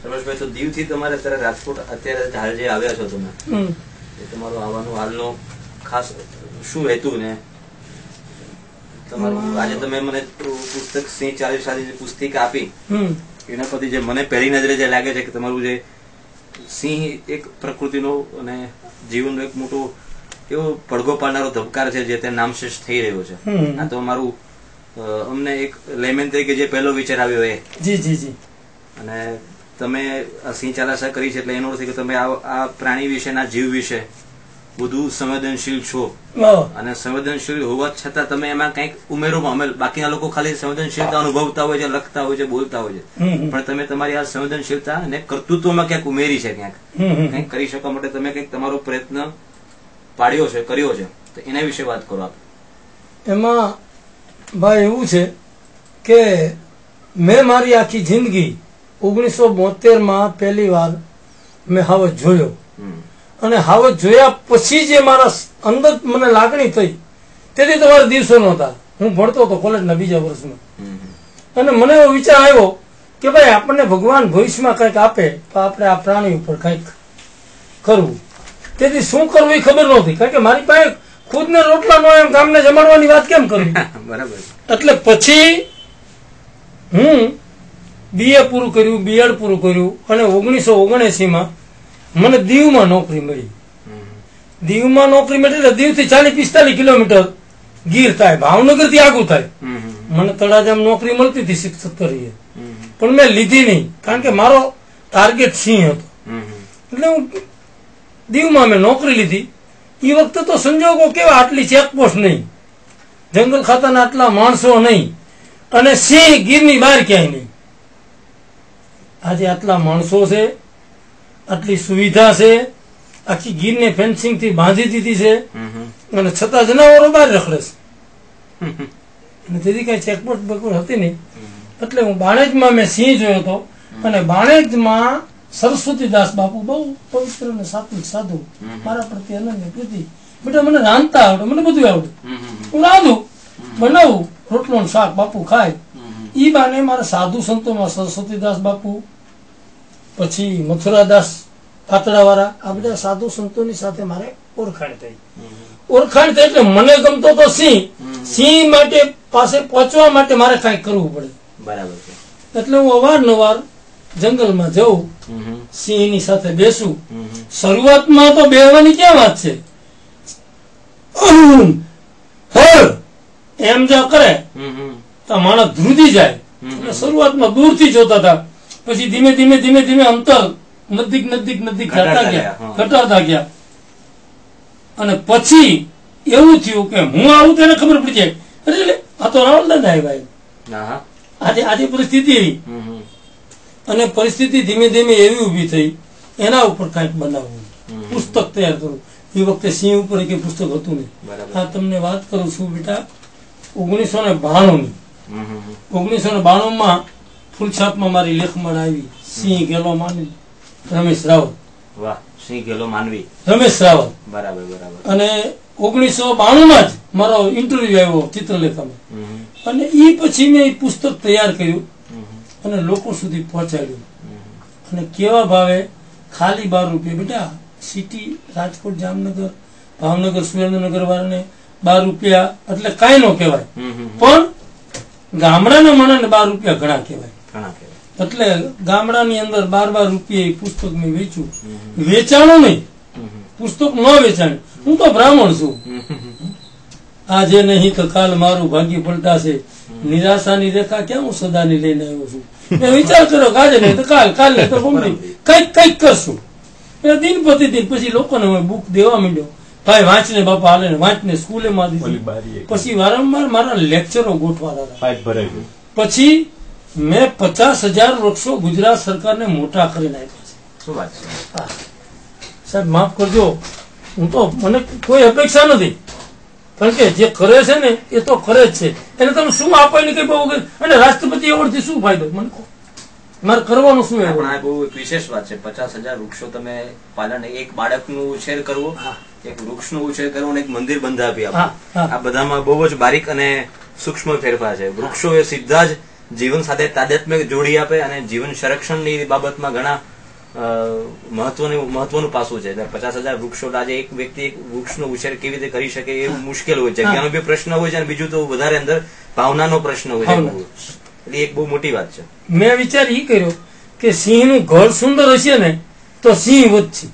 રમેશભાઈ, તો દીવ થી તમારે અત્યારે રાજકોટ અત્યારે હાલ જે આવ્યા છો તમે, એ તમારું આવવાનું હાલનો ખાસ શું હેતુ ને તમારું આજે તમે મને પુસ્તક સિંહ 40 સાલી જે પુસ્તિકા આપી એના પરથી જે મને પહેલી નજરે જે લાગે છે કે તમારું જે સિંહ એક પ્રકૃતિનો અને જીવનનો એક મોટો એવો પડઘો પાડનારો ધબકાર છે જે તે નામશેષ થઈ રહ્યો છે. આ તો અમારું અમને એક લેમેન તરીકે જે પહેલો વિચાર આવ્યો એ અને તમે સિંહ ચાલાસા કરી છે એટલે એનો અર્થ કે તમે આ પ્રાણી વિશેના જીવ વિશે વધુ સંવેદનશીલ છો અને સંવેદનશીલ હોવા છતાં તમે એમાં કઈક ઉમેરોમાં અમે બાકીના લોકો ખાલી સંવેદનશીલતા અનુભવતા હોય છે, લખતા હોય છે, બોલતા હોય છે, પણ તમે તમારી આ સંવેદનશીલતા અને કર્તૃત્વમાં ક્યાંક ઉમેરી છે, ક્યાંક કંઈક કરી શકવા માટે તમે કંઈક તમારો પ્રયત્ન પાડ્યો છે, કર્યો છે, તો એના વિશે વાત કરો આપ. એમાં ભાઈ એવું છે કે મેં મારી આખી જિંદગી 1972 પહેલી વાર મેં હાવજ જોયો અને હાવજ જોયા પછી જે મારા અંદર મને લાગણી થઈ તેથી તમારા દિવસો નહોતા. હું ભણતો હતો કોલેજના બીજા વર્ષમાં અને મને એવો વિચાર આવ્યો કે ભાઈ આપણને ભગવાન ભવિષ્યમાં કંઈક આપે તો આપણે આ પ્રાણી ઉપર કંઈક કરવું. તેથી શું કરવું એ ખબર નહોતી, કારણ કે મારી પાસે ખુદને રોટલા નો એમ ગામને જમાડવાની વાત કેમ કરવી. બરાબર. એટલે પછી હું BA પૂરું કર્યું, BEd પૂરું કર્યું અને 1979માં મને દીવમાં નોકરી મળી. દીવમાં નોકરી મળી એટલે દીવ થી 40-45 કિલોમીટર ગીર થાય, ભાવનગર થી આગું થાય. મને તળાજામાં નોકરી મળતી હતી શિક્ષક તરીકે, પણ મેં લીધી નહીં કારણ કે મારો ટાર્ગેટ સિંહ હતો. એટલે હું દીવમાં મેં નોકરી લીધી. એ વખતે તો સંજોગો કેવા, આટલી ચેકપોસ્ટ નહીં, જંગલ ખાતાના આટલા માણસો નહીં અને સિંહ ગીરની બહાર ક્યાંય નહીં. આજે આટલા માણસો છે, આટલી સુવિધા છે, આખી ગીરને ફેન્સિંગ થી બાંધી દીધી છે અને છતાં જનાવરો બહાર રખડે છે અને તેથી કઈ ચેકપોસ્ટ બકપોસ્ટ હતી નહીં. એટલે હું બાણેજમાં મેં સિંહ જોયો હતો અને બાણેજમાં સરસ્વતીદાસ બાપુ બહુ પવિત્ર અને સાત્વિક સાધુ, મારા પ્રત્યે અનન્ય પ્રીતિ. બેટા મને રાંધતા આવડે, મને બધું આવડે, હું રાંધું, બનાવું, રોટલો શાક બાપુ ખાય. ઈ બાને મારા સાધુ સંતોમાં સરસ્વતીદાસ બાપુ, પછી મથુરાદાસ પાતળાવાળા, આ બધા સાધુ સંતોની સાથે મારે ઓળખાણ થઈ. ઓળખાણ થઈ એટલે મને ગમતો તો સિંહ. સિંહ માટે પાસે પહોંચવા માટે મારે કઈક કરવું પડે. બરાબર છે. એટલે હું અવારનવાર જંગલમાં જઉં, સિંહની સાથે બેસું. શરૂઆતમાં તો બેહવાની ક્યાં વાત છે, એમ જો કરે તો માણસ ધ્રુજી જાય. એટલે શરૂઆતમાં દૂરથી જોતા હતા, પછી ધીમે ધીમે ધીમે ધીમે અંતર નજીક નજીક નજીક ઘટાડતા ગયા અને પછી એવું થયું કે હું આવું તેને ખબર પડી જાય, એટલે આ તો રાવણ દાદા આવ્યા. આજે પરિસ્થિતિ એવી અને પરિસ્થિતિ ધીમે ધીમે એવી ઉભી થઈ, એના ઉપર કઈક બનાવવું, પુસ્તક તૈયાર કરવું. એ વખતે સિંહ ઉપર કઈ પુસ્તક હતું નહીં. આ તમને વાત કરું છું બેટા 1992 1992માં ફૂલછાપમાં મારી લેખમાળ આવી, સિંહ ગેલો માનવી, રમેશ રાવત. વાહ, સિંહ ગેલો માનવી, રમેશ રાવત. બરાબર બરાબર. અને 1992માં જ મારો ઇન્ટરવ્યુ આવ્યો ચિત્રલેખામાં અને એ પછી મેં પુસ્તક તૈયાર કર્યું અને લોકો સુધી પહોંચાડ્યું. અને કેવા ભાવે, ખાલી 12 રૂપિયા. બેટા સિટી રાજકોટ, જામનગર, ભાવનગર, સુરેન્દ્રનગર વાળાને 12 રૂપિયા એટલે કઈ નો કહેવાય, પણ ગામડાના માણસને 12 રૂપિયા ઘણા કહેવાય. એટલે ગામડાની અંદર 12 રૂપિયા પુસ્તક મેં વેચ્યું. વેચાણું નહીં, પુસ્તક ન વેચાણું. હું તો બ્રાહ્મણ છું. આજે નહીં તો કાલ મારું ભાગ્ય પલટાશે, નિરાશાની રેખા ક્યાં હું સદાની લઈને આવ્યો છું. મેં વિચાર કર્યો કે આજે નહીં તો કાલ, કાલ નહીં તો કઈક કરશું. દિન પ્રતિદિન પછી લોકોને બુક દેવા માંડ્યો, ભાઈ વાંચને બાપા હાલે ને વાંચને સ્કૂલે માં દીધી. પછી વારંવાર મારા લેક્ચરો ગોઠવાના. પછી મેં 50,000 વૃક્ષો ગુજરાત સરકારને મોટા કરીને આપ્યા છે. સાહેબ માફ કરજો, હું તો મને કોઈ અપેક્ષા નથી, કારણ કે જે કરે છે ને એ તો કરે જ છે. એને તમે શું આપો ને કઈ બહુ, અને રાષ્ટ્રપતિ એવોર્ડ થી શું ફાયદો, મને કહો, મારે કરવાનું શું? આ બહુ વિશેષ વાત છે. 50,000 વૃક્ષો તમે પાલન, એક બાળકનું ઉછેર કરવો, એક વૃક્ષનો ઉછેર કરવો અને એક મંદિર બંધાવી આપવું, આ બધામાં બહુ જ બારીક અને સૂક્ષ્મ ફેરફાર છે. વૃક્ષો એ સીધા જ જીવન સાથે તાદાત્મ્ય જોડી આપે અને જીવન સંરક્ષણની બાબતમાં ઘણા મહત્વનું પાસું છે. 50,000 વૃક્ષો આજે એક વ્યક્તિ એક વૃક્ષનો ઉછેર કેવી રીતે કરી શકે એ મુશ્કેલ હોય છે. જગ્યાનો બી પ્રશ્ન હોય છે અને બીજું તો વધારે અંદર ભાવનાનો પ્રશ્ન હોય છે. એટલે એક બહુ મોટી વાત છે. મેં વિચાર ઈ કર્યો કે સિંહનું ઘર સુંદર હશે ને તો સિંહ વધશે.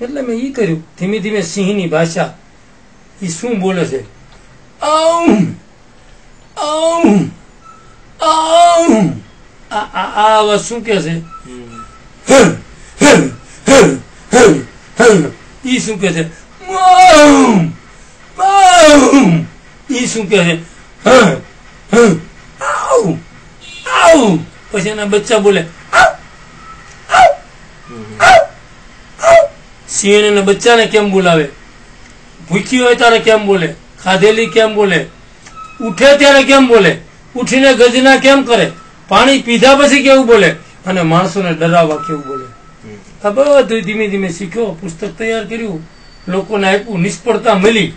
એટલે મેં ઈ કર્યું ધીમે ધીમે સિંહની ભાષા ઈ શું બોલે છે. આ અવાજ શું કે છે? ઈ શું કે છે? ઈ શું કે છે? પછી એના બચ્ચા બોલે. સિંહ એના બચ્ચાને કેમ બોલાવે? ભૂખી હોય ત્યારે કેમ બોલે? ખાધેલી કેમ બોલે? ઉઠે ત્યારે કેમ બોલે? ઉઠીને ગર્જના કેમ કરે? પાણી પીધા પછી કેવું બોલે? અને માણસોને ડરાવવા કેવું બોલે? આ બધું ધીમે ધીમે શીખ્યો. પુસ્તક તૈયાર કર્યું, લોકોને આપ્યું, નિષ્ફળતા મળી,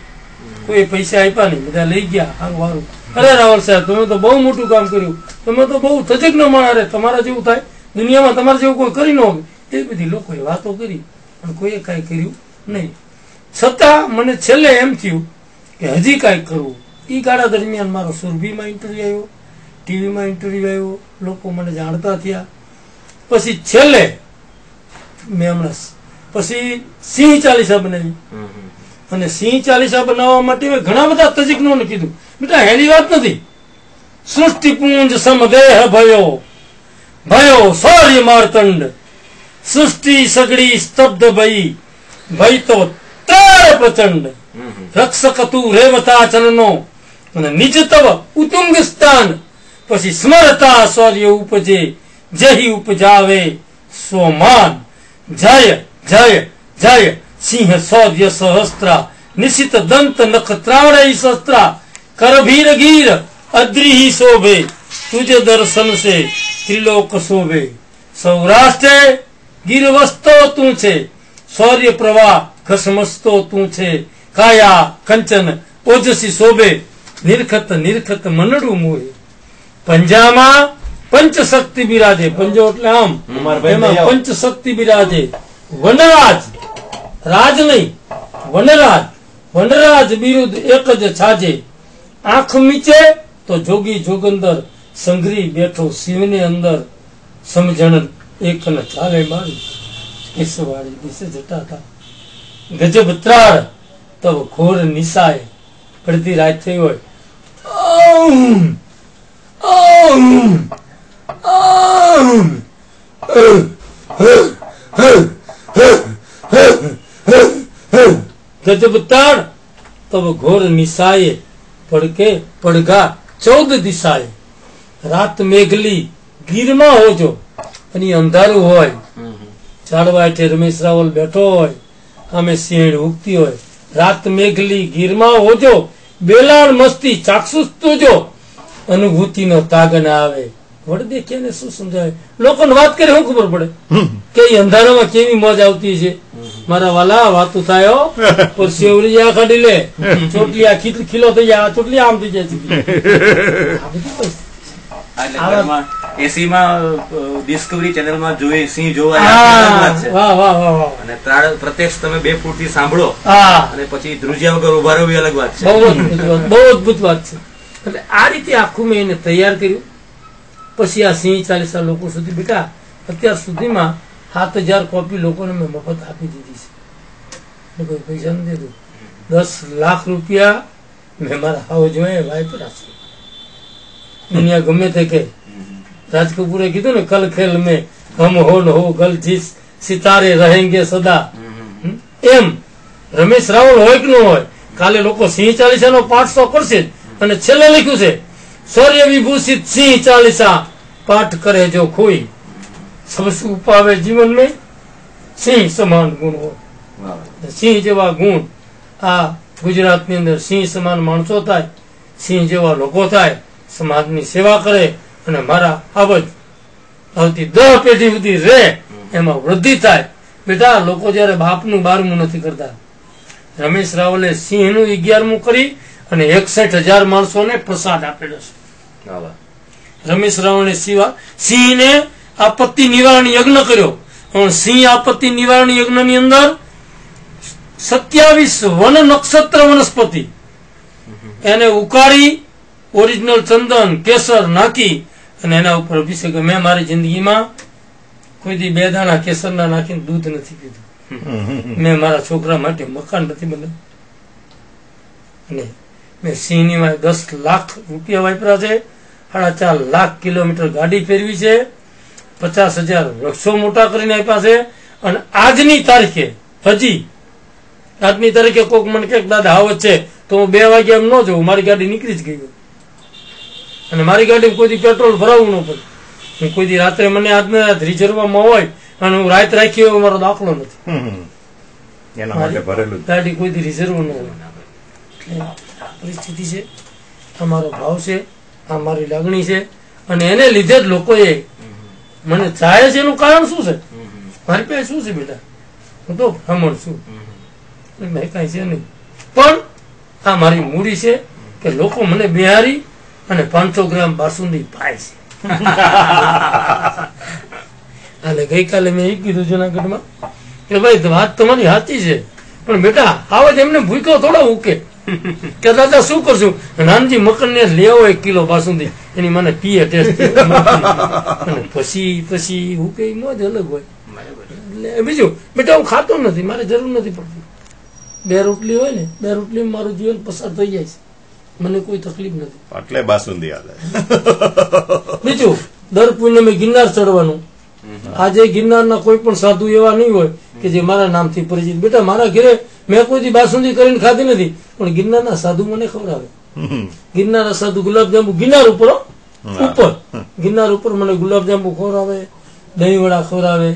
કોઈ પૈસા આપ્યા નહીં, બધા લઈ ગયા. આગવારું અરે રાવલ સાહેબ તમે તો બહુ મોટું કામ કર્યું, તમે તો બહુ તજજ્ઞ માણસ, અરે તમારા જેવું થાય દુનિયામાં, તમારા જેવું કોઈ કરી ન હોય. એ બધી લોકોએ વાતો કરી પણ કોઈએ કાંઈ કર્યું નહીં. છતાં મને છેલ્લે એમ થયું કે હજી કાંઈક કરવું. એ ગાળા દરમિયાન મારો સુરભીમાં ઇન્ટરવ્યુ આવ્યો, ટીવીમાં ઇન્ટરવ્યુ આવ્યો, લોકો મને જાણતા થયા. પછી છેલ્લે મેં હમણાં પછી સિંહ ચાલીસા બનાવી. અને સિંહ ચાલીસા બનાવવા માટે ઘણા બધા તજજ્ઞોને કીધું બેટા હેલી વાત નથી. સૃષ્ટિપુંજ સમદેહ ભયો ભયો સૌર્ય માર્તંડ સૃષ્ટિ સગડી સ્તબ્ધ ભઈ ભઈ તો ત્રાળ પ્રચંડ રક્ષક તું રેવતા ચનનો અને નિજ તવ ઉતુંગ સ્થાન. પછી સ્મરતા સૌર્ય ઉપજે જહી ઉપજાવે સોમાન. જય જય જય સિંહ સૌર્ય સહસ્ત્રા નિશિત દંત નખત્રાણય શસ્ત્રા કરભીર ગીર અદ્રિહી શોભે તુજ દર્શન સે ત્રિલોક શોભે. સૌરાષ્ટ્રે ગીરવસ્તો તું છે, શૌર્ય પ્રવાહ ઘસમસ્તો તું છે. કાયા કંચન ઓજસી શોભે નિરખત નિરખત મનડું મોહે. પંજામાં પંચશક્તિ બિરાજે. પંજો એટલે આમ, એમાં પંચશક્તિ બિરાજે. વનરાજ રાજ નહીં, વનરાજ વનરાજ બિરુદ એક જ છાજે. આંખ મીચે તો જોગી જોગંદર સંઘરી બેઠો શિવને અંદર. સમજણ એક ન ચાલે મારી કેસવાળી દિશે જટાતા. ગજબ ત્રાળ તબ ઘોર નિશાય. પડતી રાત થઈ હોય ગજબ તાળ તબ ઘોર નિશાયે. પડકે પડઘા 14 દિશાએ. રાત મેઘલી ગીરમાં હોજો અને અંધારું હોય, ઝાડવા હેઠે રમેશ રાવલ બેઠો હોય, આમે સિંહ ઉગતી હોય. રાત મેઘલી ગીરમાં હોજો, બેલાણ મસ્તી ચાક્ષુસ તુજો. અનુભૂતિ નો તાગ ના આવે. વડ દેખ્યાને શું સમજાવે? લોકોને વાત કરે શું ખબર પડે કે અંધારામાં કેવી મોજ આવતી છે? મારા વાલા વાતું થાય પર સેવરી જા કાઢી લે, ચોટલી આ ખીલો થઈ જાય, ચોટલી આમ થઈ જાય. એસીમાં ડિસ્કવરી ચેનલમાં જોઈ સિંહ જોવા અને પ્રત્યક્ષ તમે 2 ફૂટથી સાંભળો અને પછી ધ્રુજ્યા વગર ઉભા રહેવું અલગ વાત છે. બહુ અદભુત વાત છે. એટલે આ રીતે આખું મેં એને તૈયાર કર્યું. પછી આ સિંહ ચાલીસા લોકો સુધી બેટા અત્યાર સુધીમાં 7,000 કોપી લોકોને મેં મફત આપી દીધી છે. કોઈ પૈસા નથી દીધું. 10 લાખ રૂપિયા મેં મારા હાઉજમાં વાપર્યા છે. દુનિયા ગમે તે કે રાજ કપૂરે કીધું ને કલ ખેલ મેં હમ હો ન હો ગલ જીસ સિતારે રહેંગે સદા. એમ રમેશ રાવલ હોય કે ન હોય, કાલે લોકો સિંહ ચાલીસા નો પાઠ તો કરશે. અને છેલ્લે લખ્યું છે શૌર્ય વિભૂષિત સિંહ ચાલીસા પાઠ કરે જો કોઈ સબસું પાવે જીવન में સિંહ સમાન ગુણ હોય. સિંહ જેવા ગુણ આ ગુજરાતની અંદર સિંહ સમાન માણસો થાય, સિંહ જેવા લોકો થાય, સમાજની સેવા કરે અને મારા આવતી 10 પેઢી સુધી રહે એમાં વૃદ્ધિ થાય. બેટા લોકો જયારે બાપનું 12મું નથી કરતા. રમેશ રાવલે સિંહનું 11મું કરી અને 61,000 માણસોને પ્રસાદ આપેલો છે. રમેશ રાવણે સિંહને આપત્તિ નિવારણ યજ્ઞ કર્યો. સિંહ આપત્તિ નિવારણ યજ્ઞ ની અંદર 27 વન નક્ષત્ર વનસ્પતિ એને ઉકાળી ઓરિજિનલ ચંદન કેસર નાખી અને એના ઉપર અભિષેક. મેં મારી જિંદગીમાં કોઈ દી 2 દાણા કેસરના નાખીને દૂધ નથી પીધું. મેં મારા છોકરા માટે મકાન નથી બનાવ્યું અને મેં સિંહની 10 લાખ રૂપિયા વાપર્યા છે. 4.5 લાખ કિલોમીટર ગાડી ફેરવી છે. 50,000 વૃક્ષો મોટા કરીને આપ્યા છે. અને આજની તારીખે કોક મને કે દાદા હાવત છે તો હું 2 વાગે એમ ન જઉં, મારી ગાડી નીકળી જ ગઈ. અને મારી ગાડીમાં કોઈ દી પેટ્રોલ ભરાવવું ન પડે. હું કોઈ દી રાત્રે મને આજને રાત રિઝર્વમાં હોય અને હું રાત રાખી હોય મારો દાખલો નથી. ગાડી કોઈ દી રિઝર્વ ન હોય. પરિસ્થિતિ છે, આ મારો ભાવ છે, આ મારી લાગણી છે. અને એને લીધે જ લોકોએ મને ચાહે છે. એનું કારણ શું છે? મારી પાસે શું છે બેટા? હું તો બ્રાહ્મણ છું, કઈ છે નહીં. પણ આ મારી મૂડી છે કે લોકો મને બિહારી અને 500 ગ્રામ બાસુંદી પાય છે. એટલે ગઈકાલે મેં એ કીધું જુનાગઢમાં કે ભાઈ વાત તમારી સાચી છે, પણ બેટા આવા જ એમને ભૂખ્યો થોડા ઉકે કે દાદા શું કરશું? નાનજી મકન ને લેવો 1 કિલો બાસુંદી, એની મને પીએ ટેસ્ટ. અને પછી હું કઈ મોજ અલગ હોય. એટલે બીજું બેટા હું ખાતો નથી, મારે જરૂર નથી પડતી. 2 રોટલી હોય ને, 2 રોટલી મારું જીવન પસાર થઈ જાય છે, મને કોઈ તકલીફ નથી. એટલે બાસુંદી આવે. બીજું દર પૂનમે ગિરનાર ચડવાનું. આજે ગિરનારના કોઈ પણ સાધુ એવા નહીં હોય કે જે મારા નામથી પરિચિત. બેટા મારા ઘરે મેં કોઈ દી બાસુંદી કરીને ખાધી નથી, પણ ગિરનારના સાધુ મને ખવડાવે. ગિરનારના સાધુ ગુલાબજાંબુ ગિરનાર ઉપર ગિરનાર ઉપર મને ગુલાબજાંબુ ખવડાવે, દહીં વડા ખવડાવે,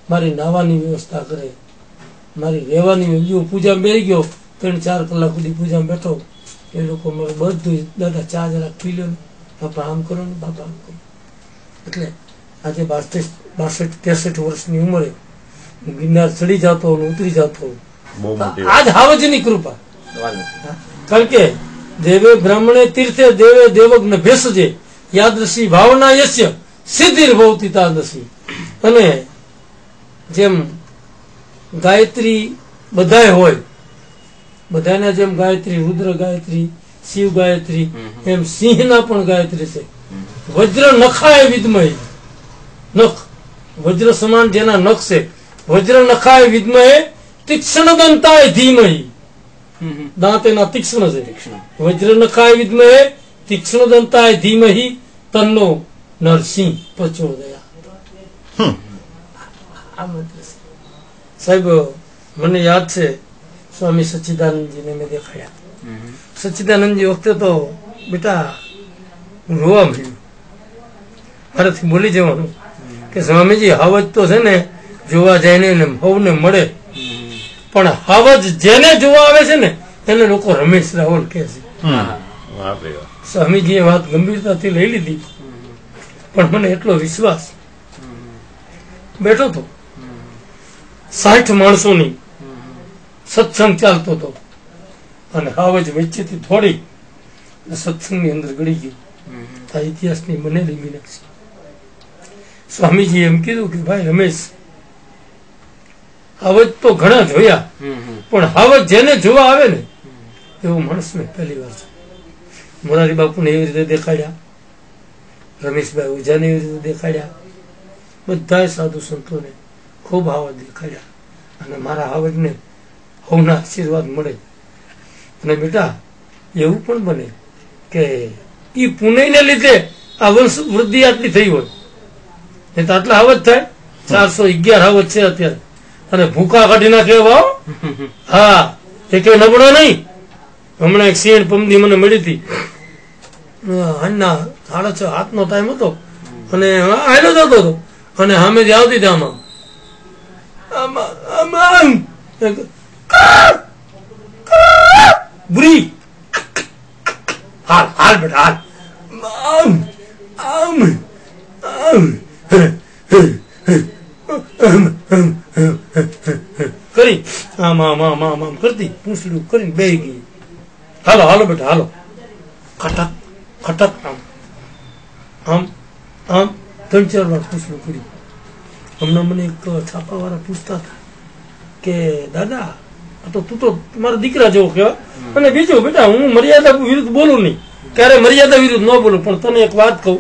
મારી નાવાની વ્યવસ્થા કરે, મારી રહેવાની. પૂજા બેસી ગયો 3-4 કલાક સુધી પૂજામાં બેઠો, એ લોકો મારું બધું દાદા ચા જરાક પી લો, બાપા આમ કરો ને, બાપા આમ કરો. એટલે આજે 62-63 વર્ષની ઉંમરે હું ગિરનાર ચડી જતો અને ઉતરી જતો. આજ હાવજની કૃપા. કારણ કે દેવે બ્રાહ્મણે તીર્થે દેવે દેવજ્ઞ ભેસજે યાદૃશી ભાવના યસ્ય સિદ્ધિર ભવતી તાદૃશી. અને જેમ ગાયત્રી બધાય હોય, બધાને જેમ ગાયત્રી રુદ્ર ગાયત્રી શિવ ગાયત્રી, એમ સિંહના પણ ગાયત્રી છે. વજ્ર નખાય વિદ્મય, નખ વજ્ર સમાન જેના નખ છે, વજ્ર નખાય વિદ્મય તીક્ષ્ણ દંતાય ધીમહી. દાંત એના તીક્ષ્ણ છે. વજ્ર નખાય વિદ્મય તીક્ષ્ણ દંતાય ધીમહી તન્નો નરસિંહ પ્રચોદયા. સાહેબ મને યાદ છે સ્વામી સચ્ચિદાનંદજીને મેં દેખાડ્યા. સચ્ચિદાનંદજી વખતે તો બેટા રોવા મળ્યું, મારાથી બોલી જવાનું કે સ્વામીજી હાવજ તો છે ને જોવા જાય ને સૌને મળે, પણ હાવજ જેને જોવા આવે છે ને એને લોકો રમેશ રાવલ કહે છે. સ્વામીજીએ વાત ગંભીરતાથી લઈ લીધી, પણ મને એટલો વિશ્વાસ. બેઠો તો 60 માણસોની સત્સંગ ચાલતો હતો અને હાવજ વચ્ચેથી થોડી સત્સંગની અંદર ગળી ગયું. આ ઇતિહાસની બનેલી મીનાક્ષી. સ્વામીજી એમ કીધું કે ભાઈ રમેશ, હાવજ તો ઘણા જોયા, પણ હાવજ જેને જોવા આવે ને એવો માણસ મેં પહેલી વાર છે. મોરારી બાપુને એવી રીતે દેખાડ્યા, રમેશભાઈ ઓઝાને એવી રીતે દેખાડ્યા, બધા સાધુ સંતોને ખૂબ હાવજ દેખાડ્યા. અને મારા હાવજને હવના આશીર્વાદ મળે. અને બેટા એવું પણ બને કે એ પુણ્યને લીધે આ વંશ વૃદ્ધિ આટલી થઈ હોય, એ તો આટલા હાવજ થાય. 411 હાવજ છે અત્યારે, અને ભૂખા કાઢી નાખે. હા, એ કઈ નબળો નહીં. હમણાં એક સિંહ પમદી મને મળી હતી, હાથના 6:30 હાથનો ટાઈમ હતો, અને આયલો જતો હતો, અને સામે જે આવતી હતી આમાં બુરી હાલ હાલ બેટા હાલ કરી આમ આમ આમ આમ આમ કરતી પૂછડું કરીને બેહી ગઈ. હાલો હાલો બેટા હાલો, ખટક ખટક આમ આમ આમ 3-4 વાર પૂછલું કર્યું. હમણાં મને એક છાપાવાળા પૂછતા હતા કે દાદા તો તું તો મારા દીકરા જેવો કહેવાય, અને બીજું બેટા હું મર્યાદા વિરુદ્ધ બોલું નહીં, ક્યારે મર્યાદા વિરુદ્ધ ન બોલું, પણ તને એક વાત કહું,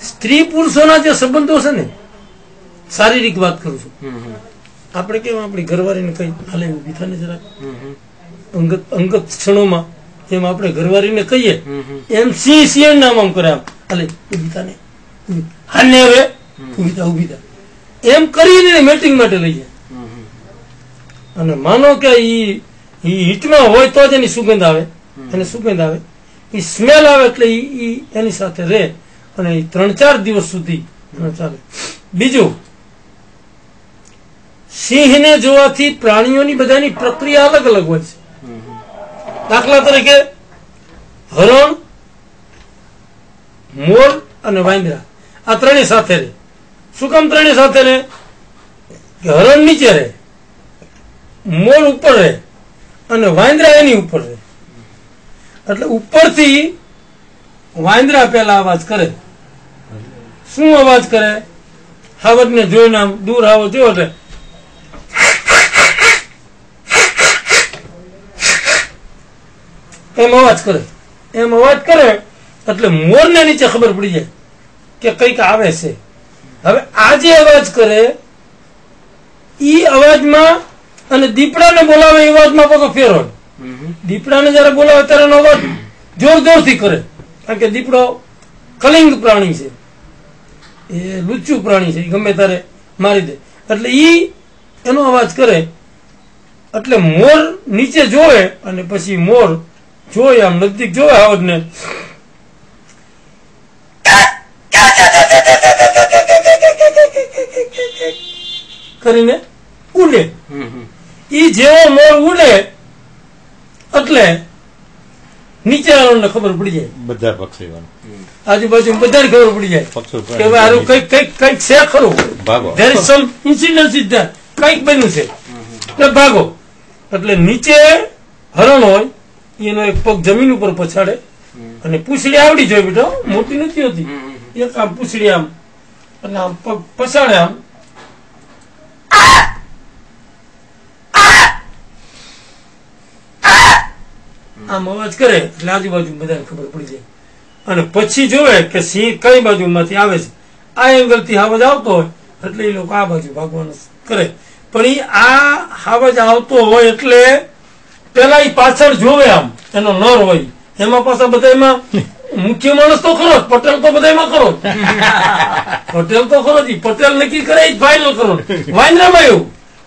સ્ત્રી પુરુષોના જે સંબંધો છે ને, શારીરિક વાત કરું છું, આપણે કેમ આપણી ઘરવાળીને કઈ હાલે ઉભી થાને જરાક અંગત ક્ષણોમાં એમ આપણે ઘરવાળીને કહીએ એમ સિંહ નામ આમ કરે, આમ હાલે ઉભી થાને, હાલને હવે ઉભી થા એમ કરીને મીટિંગ માટે લઈ જાય. અને માનો કે ઈ હિટમાં હોય તો જ એની સુગંધ આવે, એને સુગંધ આવે, ઈ સ્મેલ આવે એટલે ઈ એની સાથે રહે અને 3-4 દિવસ સુધી ચાલે. બીજું, સિંહને જોવાથી પ્રાણીઓની બધાની પ્રક્રિયા અલગ અલગ હોય છે. દાખલા તરીકે હરણ, મોર અને વાંદરા આ ત્રણેય સાથે રહે. શું કામ ત્રણેય સાથે રહે? હરણ નીચે રહે, મોર ઉપર રહે અને વાંદરા એની ઉપર રહે. એટલે ઉપરથી વાંદરા પેલા અવાજ કરે. શું અવાજ કરે? હાવજ ને જોઈને આમ દૂર હાવજ જોયો એટલે એમ અવાજ કરે. એમ અવાજ કરે એટલે મોર ને નીચે ખબર પડી જાય કે કઈક આવે છે. હવે આ જે અવાજ કરે ઈ અવાજમાં અને દીપડાને બોલાવે એ અવાજમાં પાછો ફેર હોય. દીપડાને જયારે બોલાવે ત્યારે એનો અવાજ જોર જોરથી કરે, કારણ કે દીપડો કલિંગ પ્રાણી છે, એ લુચ્ચું પ્રાણી છે, ગમે ત્યારે મારી દે. એટલે ઈ એનો અવાજ કરે એટલે મોર નીચે જોવે અને પછી મોર જોઈ આમ નજીક જોવે હાવજને કરીને ઉડે. ઈ જેવો મોર ઉડે એટલે નીચે વાળાને ખબર પડી જાય, બધા પક્ષીઓ આજુબાજુ બધાને ખબર પડી જાય કે હારું કઈક કઈક કઈક છે ખરું, there is some incident is there, કઈક બન્યું છે એટલે ભાગો. એટલે નીચે હરણ હોય એનો એક પગ જમીન ઉપર પછાડે અને પૂંછડી આવડી જોઈએ બેટો, મોટી નથી હોતી, એક આમ પૂંછડી આમ અને આમ પગ પછાડે આમ આમ અવાજ કરે એટલે આજુબાજુ બધાને ખબર પડી જાય. અને પછી જોવે કે સિંહ કઈ બાજુમાંથી આવે છે. આ એંગલ થી હાવજ આવતો હોય એટલે એ લોકો આ બાજુ ભાગવાનું કરે. પણ એ આ હાવજ આવતો હોય એટલે પેલા એ પાછળ જોવે, આમ એનો નર હોય એમાં પાછા બધા એમાં મુખ્ય માણસ તો ખરો, પટેલ તો બધા એમાં ખરો, પટેલ તો ખરો જ, પટેલ નક્કી કરે જ ફાઇનલ કરો. વાંદરામાં એવું,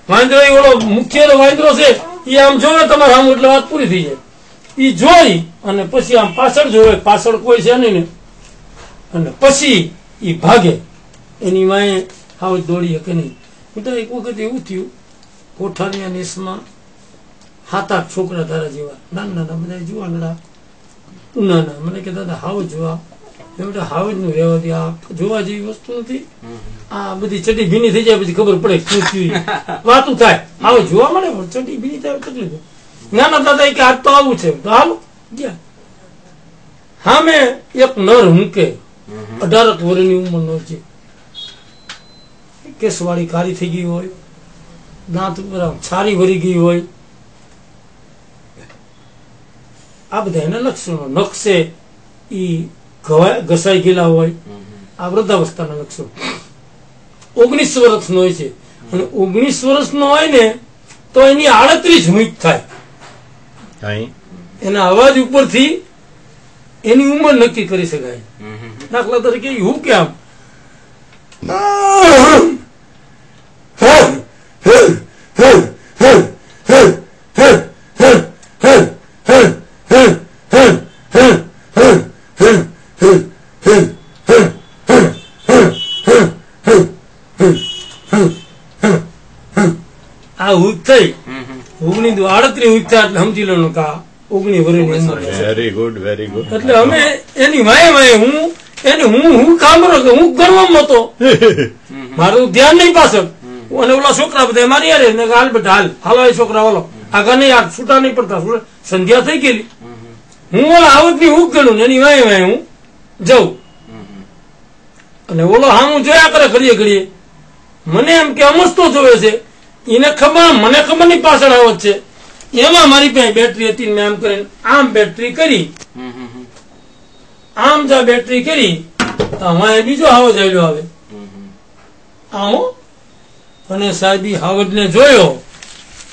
વાંદરો ઓલો મુખ્ય વાંદરો છે એ આમ જોવે તમારે આમ એટલે વાત પૂરી થઈ જાય. ઈ જોઈ અને પછી આમ પાછળ જોવે, પાછળ કોઈ છે નહીં ને, અને પછી ઈ ભાગે. એની માએ હાવ દોડી શકે નહીં. બેટા એક વખત એવું થયું, કોઠારીયા નેસમાં 7-8 છોકરા તારા જેવા નાના નાના બધા જુવાનડા ઉનાના મને કે દાદા હાવ જોવા. બેટા હાવજ નું રહેવા દે, આ જોવા જેવી વસ્તુ નથી, આ બધી ચડી ભીની થઈ જાય પછી ખબર પડે શું થયું, વાતું થાય. હાવ જોવા મળે પણ ચડી ભીની થાય તકલીફ. ના ના દાદા કે આજ તો આવું છે તો હાલો ગયા. હા મેં એક નર મૂકે 18 વર્ષની ઉંમરનો છે, કેસવાળી કાળી થઈ ગઈ હોય, દાંત ઉપર છારી વળી ગઈ હોય, આ બધા એના લક્ષણો. નકશે ઈ ઘસાઈ ગયેલા હોય, આ વૃદ્ધાવસ્થાના લક્ષણો. 19 વર્ષનો હોય છે અને 19 વર્ષનો હોય ને તો એની 38 મીટ થાય. એના અવાજ ઉપરથી એની ઉંમર નક્કી કરી શકાય. દાખલા તરીકે હું કે આમ આ હુક થઈ 38 હુક થાય એટલે સમજી લો કે 19 વર્ષની ઉંમર. Very good, very good. એટલે અમે એની વાય હું કામરો કે હું ગણવામાં હતો, મારું ધ્યાન નહીં પાછળ. અને ઓલા છોકરા બધા મારી યાર હાલ બેટા હાલ હાલો એ છોકરા ઓલો આગળ નહીં, આ છૂટા નહીં પડતા, સંધ્યા થઈ ગયેલી. હું ઓલા આવત ની હું ગણું એની વાય હું જઉં અને ઓલો હામું જોયા કરે ઘડીએ ઘડીએ. મને એમ કે અમસ્તો જોવે છે, એને ખબર, મને ખબર નહીં પાછળ આવત છે. એમાં મારી પાસે બેટરી હતી, મેં એમ કરીને આમ બેટરી કરી, આમ જા બેટરી કરી, અમારે બીજો હાવજ આવ્યો આવે આવો. અને સાહેબ હાવજ ને જોયો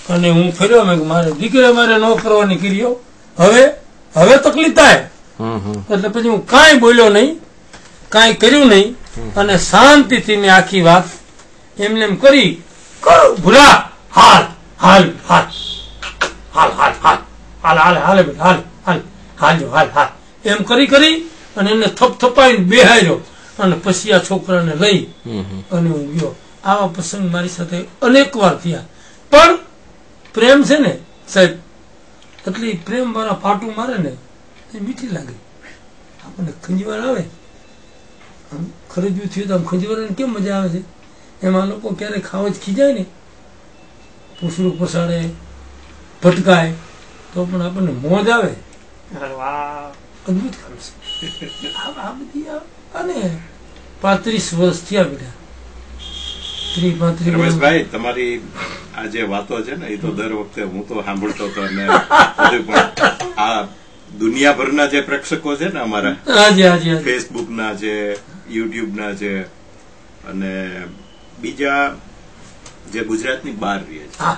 અને હું ફર્યો. મેં મારે દીકરા મારે ન કરવાની કર્યો, હવે તકલીફ થાય. એટલે પછી હું કાંઈ બોલ્યો નહીં, કાંઈ કર્યું નહીં, અને શાંતિથી મેં આખી વાત એમને એમ કરી, કરો ભૂલા, હાલ હાલ હાલ હાલ હાલ હાલ હાલ હાલ હાલ હાલ હાલ હાલ હાલ હાલ એમ કરી અને એને થપથપાઈને બેહાર્યો. અને પછી આ છોકરાને લઈ અને હું ગયો. આવા પ્રસંગ મારી સાથે અનેક વાર થયા. પણ પ્રેમ છે ને સાહેબ, એટલી પ્રેમ વાળા પાટું મારે ને એ મીઠી લાગે. આપણને ખંજવાળ આવે, આમ ખરીદ્યું થયું તો આમ ખંજવાળાને કેમ મજા આવે છે. એમાં લોકો ક્યારેક ખાવ જ ખીજાય ને, પૂછડું પસાડે, ભટકાય, તો પણ આપણને મોજ આવે. અદભુત કામ છે આ બધી. અને 35 વર્ષ થયા બેટા, 30-35 રમેશભાઈ, તમારી આ જે વાતો છે ને એ તો દર વખતે હું તો સાંભળતો હતો. અને હજુ પણ આ દુનિયાભરના જે પ્રેક્ષકો છે ને અમારા, ફેસબુક ના છે, યુટ્યુબ ના છે, અને બીજા જે ગુજરાતની બહાર રહે છે,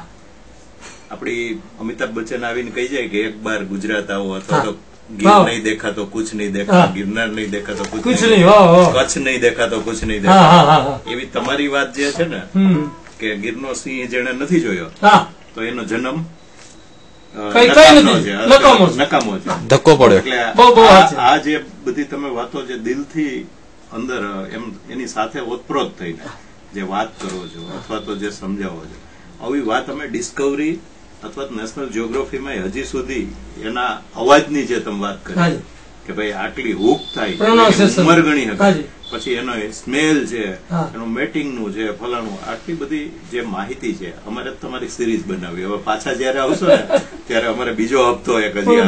આપડી અમિતાભ બચ્ચન આવીને કહી જાય કે એક બાર ગુજરાત આવો, અથવા તો ગીર નહીં દેખા તો કુછ નહીં દેખા, ગિરનાર નહીં દેખા તો કુછ નહીં, કચ્છ નહીં દેખા તો કુછ નહીં દેખા. એવી તમારી વાત જે છે ને કે ગીરનો સિંહ જેને નથી જોયો તો એનો જન્મ નકામો છે, ધક્કો પડ્યો. એટલે આ જે બધી તમે વાતો જે દિલથી અંદર એમ એની સાથે ઓતપ્રોત થઈને જે વાત કરો છો અથવા તો જે સમજાવો છો, આવી વાત અમે ડિસ્કવરી અથવા નેશનલ જીઓગ્રાફીમાં હજી સુધી એના અવાજની જે તમે વાત કરી કે ભાઈ આટલી હૂક થાય, ઉંમર ગણી હતી, પછી એનો સ્મેલ છે, એનું મેટિંગ નું છે, ફલાણું, આટલી બધી જે માહિતી છે. અમારે તમારી સિરીઝ બનાવી. હવે પાછા જયારે આવશો ને ત્યારે અમારે બીજો હપ્તો એક હજી.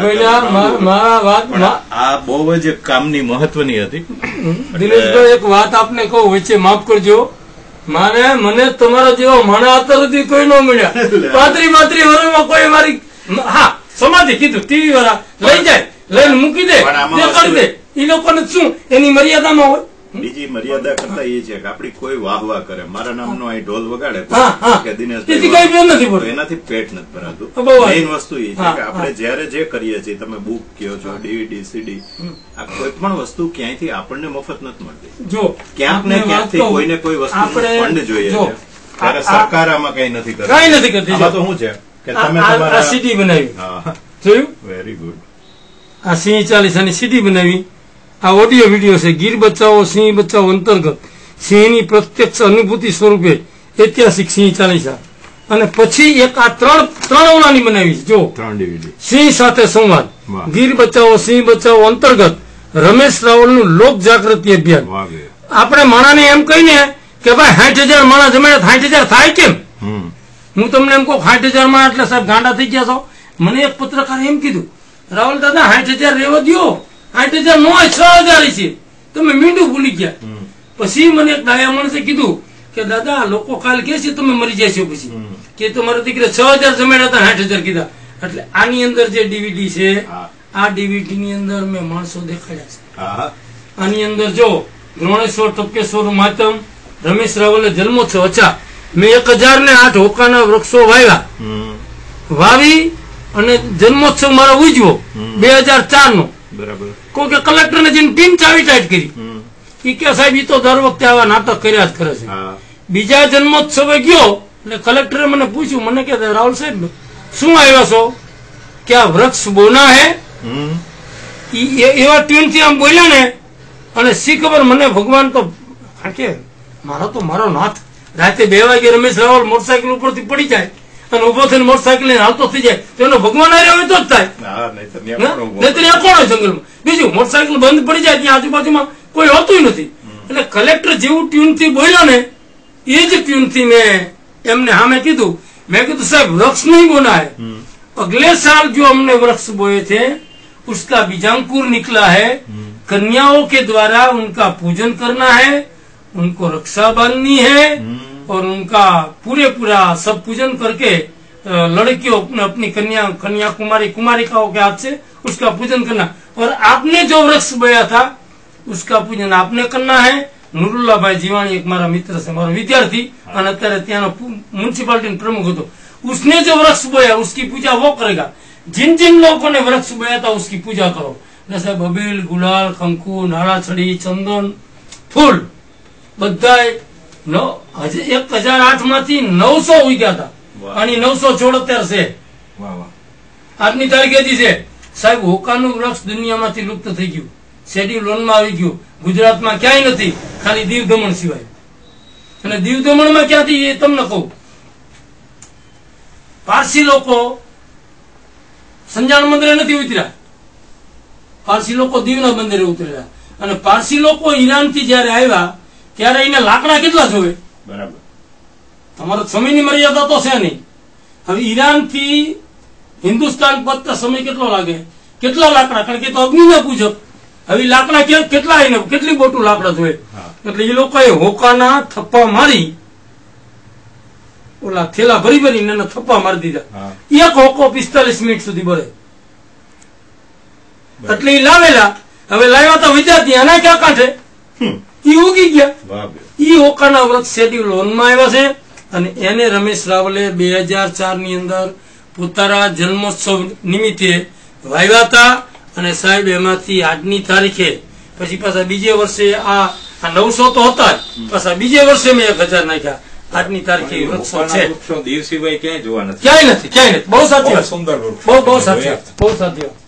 આ બહુ જ કામની મહત્વની હતી. દિનેશભાઈ, એક વાત આપને કહું, વચ્ચે માફ કરજો, મને તમારા જેવા માણા અત્યાર સુધી કોઈ ન મળ્યા. 35 વર્ષમાં કોઈ મારી સમાધિ કીધું ટીવી વાળા લઈ જાય, લઈને મૂકી દે, કરી દે. એ લોકોને શું એની મર્યાદામાં હોય. બીજી મર્યાદા કરતા એ છે કે આપડી કોઈ વાહ કરે, મારા નામનો અહીં ઢોલ વગાડે કે દિનેશભાઈ, એનાથી પેટ નથી ભરાતું. મેઇન વસ્તુ એ છે કે આપણે જયારે જે કરીએ છીએ, તમે બુક કહો છો, DVD CD, આ કોઈ પણ વસ્તુ ક્યાંયથી આપણને મફત નથી મળતી. જો ક્યાંક ને ક્યાંકથી કોઈને કોઈ વસ્તુ ફંડ જોઈએ છે, ત્યારે સરકાર આમાં કઈ નથી કરતી. આમાં તો શું છે કે તમે તમારા CD બનાવી, જોયું? Very good. આ સિંહ 40 CD બનાવી. આ ઓડિયો વિડીયો છે. ગીર બચાવો સિંહ બચાવો અંતર્ગત સિંહની પ્રત્યક્ષ અનુભૂતિ સ્વરૂપે ઐતિહાસિક સિંહ 40. અને પછી એક આ ત્રણ ઓલાની બનાવી છે. જો 3 DVD. સિંહ સાથે સંવાદ, ગીર બચાવો સિંહ બચાવો અંતર્ગત રમેશ રાવલનું લોક જાગૃતિ અભિયાન. આપણે માણાને એમ કહીને કે ભાઈ 60,000 માણા જમાડે, 60,000 થાય કેમ? હું તમને એમ કહું 60,000 માણા એટલે સાહેબ ગાંડા થઈ ગયા છો. મને એક પત્રકાર એમ કીધું, રાવલ દાદા 60,000 રહેવા દો, 60,000 નો 6,000 છે, તમે મીંડું ભૂલી ગયા. પછી મને એક ડાયા માણસે કીધું કે દાદા લોકો કાલ કે છે તમે મરી જશો, પછી કે તમારા દીકરા 6,000 જમાડ્યા હતા, 60,000 કીધા. એટલે આની અંદર જે DVD છે, આ DVD ની અંદર મેં માણસો દેખાડ્યા છે. આની અંદર જો દ્રોણેશ્વર ટપકેશ્વર માતમ, રમેશ રાવલે જન્મોત્સવ. અચ્છા, મેં 1008 હોકાના વૃક્ષો વાવી અને જન્મોત્સવ મારો ઉજવો 2004 નો. બરાબર. કોઈ કે કલેક્ટર ને જઈને ટીમ ચાવી ટાઈટ કરી. એ કે સાહેબ એ તો દર વખતે આવા નાટક કર્યા જ કરે છે. બીજા જન્મોત્સવે ગયો એટલે કલેક્ટરે મને પૂછ્યું, મને કે રાહુલ સાહેબ શું આવ્યા છો કે આ વૃક્ષ બોના હે, એવા ટ્યુન થી આમ બોલ્યા ને. અને શી ખબર મને ભગવાન તો કે મારો નાથ રાતે 2 વાગે રમેશ રાવલ મોટરસાયકલ ઉપરથી પડી જાય અને ઉભો થઈને મોટરસાયકલ લઈને હાલતો થઈ જાય તો એનો ભગવાન આવ્યો હોય તો જ થાય. નહીતર કોણ હોય જંગલમાં? બીજું મોટરસાયકલ બંધ પડી જાય ત્યાં આજુબાજુમાં કોઈ હોતું નથી. એટલે કલેક્ટર જેવું ટ્યુન થી બોલ્યો ને એ જ ટ્યુન થી મેં એમને સામે કીધું. મેં કીધું સાહેબ વૃક્ષ નહીં બોના है, अगले साल जो हमने वृक्ष बोए थे उसका बीजांकुर निकला है, कन्याओं के द्वारा उनका पूजन करना है उनको रक्षा बांधनी है और उनका पूरे पूरा सब पूजन करके लड़कियों अपनी कन्याकुमारी कुमारिकाओं के हाथ से उसका पूजन करना। और आपने जो वृक्ष बोया था उसका पूजन आपने करना है। नुरुल्ला भाई जीवाणी एक मारा मित्र से, मारो विद्यार्थी और अत्यारे त्यानो म्युनिसिपालिटी प्रमुख હતો, उसने जो वृक्ष बोया उसकी पूजा वो करेगा। जिन जिन लोगों ने वृक्ष बोया था उसकी पूजा करो, जैसे बबील, गुलाल, कंकु, नाराछड़ी, चंदन, फूल बधाय 1008 માંથી 900 ઉગ્યા હતા અને 974 છે આજની તારીખે છે। સાહેબ હોકાનું વૃક્ષ દુનિયામાંથી લુપ્ત થઈ ગયું, શેડ્યુલ 1 માં આવી ગયું, ગુજરાતમાં ક્યાંય નથી, ખાલી દીવ દમણ સિવાય। અને દીવ દમણમાં ક્યાંથી એ તમને કહું, પારસી લોકો સંજાણ મંદિરે નથી ઉતર્યા, પારસી લોકો દીવના મંદિરે ઉતરેલા। અને પારસી લોકો ઈરાન થી જયારે આવ્યા ત્યારે એને લાકડા કેટલા જોવે, બરાબર, તમારો સમયની મર્યાદા તો છે નહીં। હવે ઈરાન થી હિન્દુસ્તાન પહોંચતા સમય કેટલો લાગે, કેટલા લાકડા, કારણ કે તો અગ્નિના પૂજક। હવે લાકડા કેટલા એને કેટલી મોટું લાકડા જોવે, એટલે એ લોકોએ હોકાના થપ્પા મારી ઓલા થેલા ભરી ભરીને એને થપ્પા મારી દીધા। એક હોકો 45 મિનિટ સુધી બળે, એટલે એ લાવેલા। હવે લાવ્યા તો વિદ્યાર્થી આના ક્યાં કાંઠે ઈ ઉગી ગયા। ઈ હોકાના વૃક્ષ શેડ્યુલ 1 માં આવ્યા છે અને એને રમેશ રાવલે 2004 ની અંદર પોતાના જન્મોત્સવ નિમિત્તે વાવ્યા હતા। અને સાહેબ એમાંથી આજની તારીખે પછી પાછા બીજે વર્ષે આ 900 તો હતા જ, પાછા બીજે વર્ષે મેં 1000 નાખ્યા। આજની તારીખે વૃક્ષો છે, દીવ સિવાય ક્યાંય જોવા નથી, ક્યાંય નથી, ક્યાંય નથી। બહુ સાચી વાત, સુંદર વૃક્ષ, બહુ સાચી વાત, બહુ સાચી વાત।